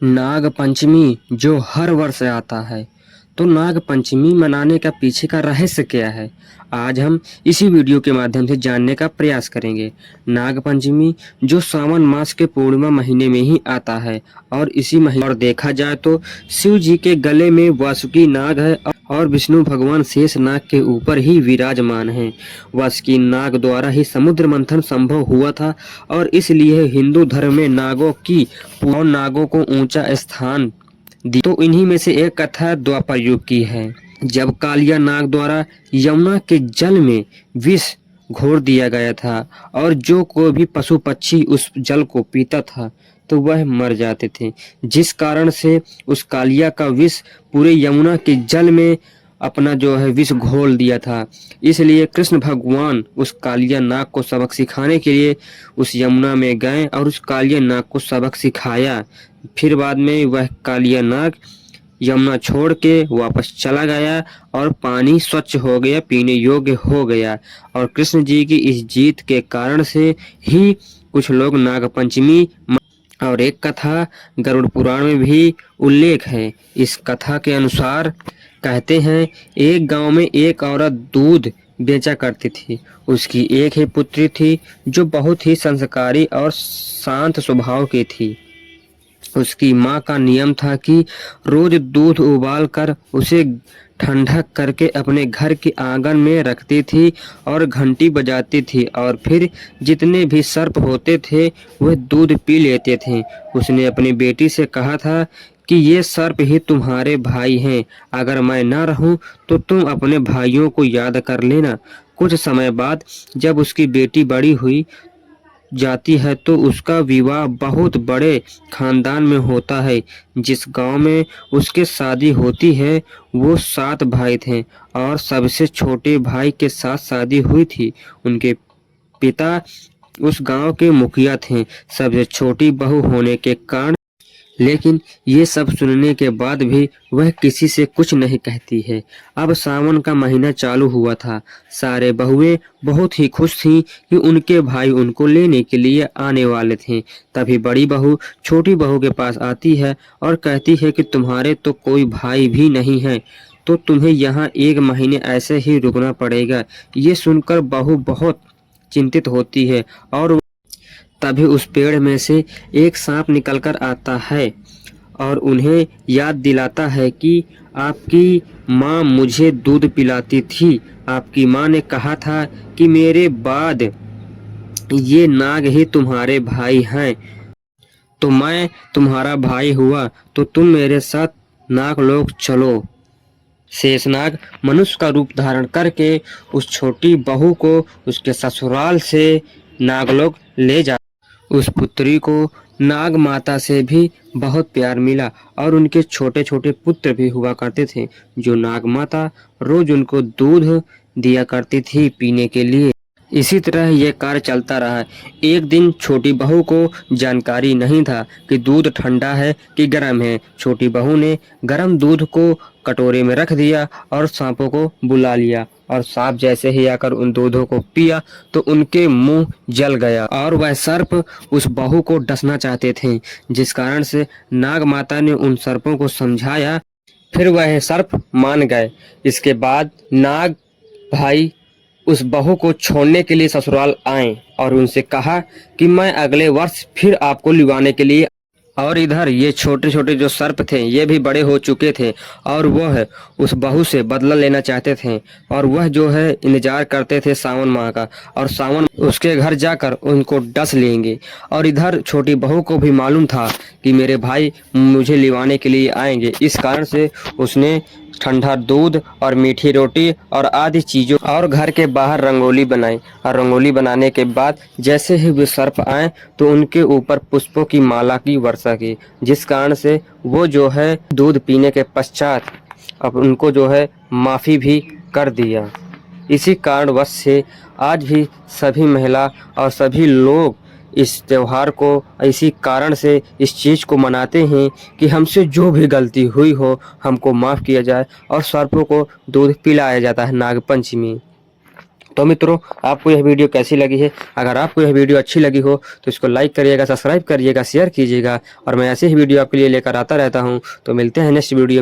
नाग पंचमी जो हर वर्ष आता है, तो नाग पंचमी मनाने का पीछे का रहस्य क्या है? आज हम इसी वीडियो के माध्यम से जानने का प्रयास करेंगे। नाग पंचमी जो सावन मास के पूर्णिमा महीने में ही आता है और इसी महीने और देखा जाए तो शिव जी के गले में वासुकी नाग है और विष्णु भगवान शेष नाग के ऊपर ही विराजमान हैं। वासुकी नाग द्वारा ही समुद्र मंथन संभव हुआ था और इसलिए हिंदू धर्म में नागों को ऊंचा स्थान दी। तो इन्हीं में से एक कथा द्वापर युग की है, जब कालिया नाग द्वारा यमुना के जल में विष घोर दिया गया था और जो कोई भी पशु पक्षी उस जल को पीता था तो वह मर जाते थे, जिस कारण से उस कालिया का विष पूरे यमुना के जल में अपना जो है विष घोल दिया था। इसलिए कृष्ण भगवान उस कालिया नाग को सबक सिखाने के लिए उस यमुना में गए और उस कालिया नाग को सबक सिखाया। फिर बाद में वह कालिया नाग यमुना छोड़ के वापस चला गया और पानी स्वच्छ हो गया, पीने योग्य हो गया। और कृष्ण जी की इस जीत के कारण से ही कुछ लोग नाग पंचमी और एक कथा गरुड़ पुराण में भी उल्लेख है। इस कथा के अनुसार कहते हैं, एक गांव में एक औरत दूध बेचा करती थी। उसकी एक ही पुत्री थी जो बहुत ही संस्कारी और शांत स्वभाव की थी। उसकी माँ का नियम था कि रोज दूध उबाल कर उसे ठंडा करके अपने घर के आंगन में रखती थी और घंटी बजाती थी और फिर जितने भी सर्प होते थे वह दूध पी लेते थे। उसने अपनी बेटी से कहा था कि ये सर्प ही तुम्हारे भाई हैं, अगर मैं ना रहूं तो तुम अपने भाइयों को याद कर लेना। कुछ समय बाद जब उसकी बेटी बड़ी हुई जाती है तो उसका विवाह बहुत बड़े खानदान में होता है। जिस गांव में उसके शादी होती है वो 7 भाई थे और सबसे छोटे भाई के साथ शादी हुई थी। उनके पिता उस गांव के मुखिया थे, सबसे छोटी बहू होने के कारण। लेकिन ये सब सुनने के बाद भी वह किसी से कुछ नहीं कहती है। अब सावन का महीना चालू हुआ था। सारे बहुएं बहुत ही खुश थीं कि उनके भाई उनको लेने के लिए आने वाले थे। तभी बड़ी बहू छोटी बहू के पास आती है और कहती है कि तुम्हारे तो कोई भाई भी नहीं है, तो तुम्हें यहाँ 1 महीने ऐसे ही रुकना पड़ेगा। ये सुनकर बहू बहुत चिंतित होती है और तभी उस पेड़ में से एक सांप निकलकर आता है और उन्हें याद दिलाता है कि आपकी माँ मुझे दूध पिलाती थी। आपकी माँ ने कहा था कि मेरे बाद ये नाग ही तुम्हारे भाई हैं, तो मैं तुम्हारा भाई हुआ तो तुम मेरे साथ नागलोक चलो। शेषनाग मनुष्य का रूप धारण करके उस छोटी बहू को उसके ससुराल से नागलोक ले जा। उस पुत्री को नाग माता से भी बहुत प्यार मिला और उनके छोटे छोटे पुत्र भी हुआ करते थे, जो नाग माता रोज उनको दूध दिया करती थी पीने के लिए। इसी तरह यह कार्य चलता रहा। एक दिन छोटी बहू को जानकारी नहीं था कि दूध ठंडा है कि गर्म है। छोटी बहू ने गर्म दूध को कटोरे में रख दिया और सांपों को बुला लिया और सांप जैसे ही आकर उन दूधों को पिया तो उनके मुंह जल गया और वह सर्प उस बहू को डसना चाहते थे, जिस कारण से नाग माता ने उन सर्पों को समझाया। फिर वह सर्प मान गए। इसके बाद नाग भाई उस बहू को छोड़ने के लिए ससुराल आए और उनसे कहा कि मैं अगले वर्ष फिर आपको लिवाने के लिए। और इधर ये छोटे छोटे जो सर्प थे ये भी बड़े हो चुके थे और वह उस बहू से बदला लेना चाहते थे और वह जो है इंतजार करते थे सावन माह का, और सावन उसके घर जाकर उनको डस लेंगे। और इधर छोटी बहू को भी मालूम था कि मेरे भाई मुझे लिवाने के लिए आएंगे, इस कारण से उसने ठंडा दूध और मीठी रोटी और आदि चीज़ों और घर के बाहर रंगोली बनाई। और रंगोली बनाने के बाद जैसे ही वे सर्प आए तो उनके ऊपर पुष्पों की माला की वर्षा की, जिस कारण से वो जो है दूध पीने के पश्चात अब उनको जो है माफ़ी भी कर दिया। इसी कारणवश से आज भी सभी महिला और सभी लोग इस त्योहार को इसी कारण से इस चीज़ को मनाते हैं कि हमसे जो भी गलती हुई हो हमको माफ़ किया जाए और सर्पों को दूध पिलाया जाता है नाग पंचमी। तो मित्रों, आपको यह वीडियो कैसी लगी है? अगर आपको यह वीडियो अच्छी लगी हो तो इसको लाइक करिएगा, सब्सक्राइब करिएगा, शेयर कीजिएगा और मैं ऐसे ही वीडियो आपके लिए लेकर आता रहता हूँ। तो मिलते हैं नेक्स्ट वीडियो।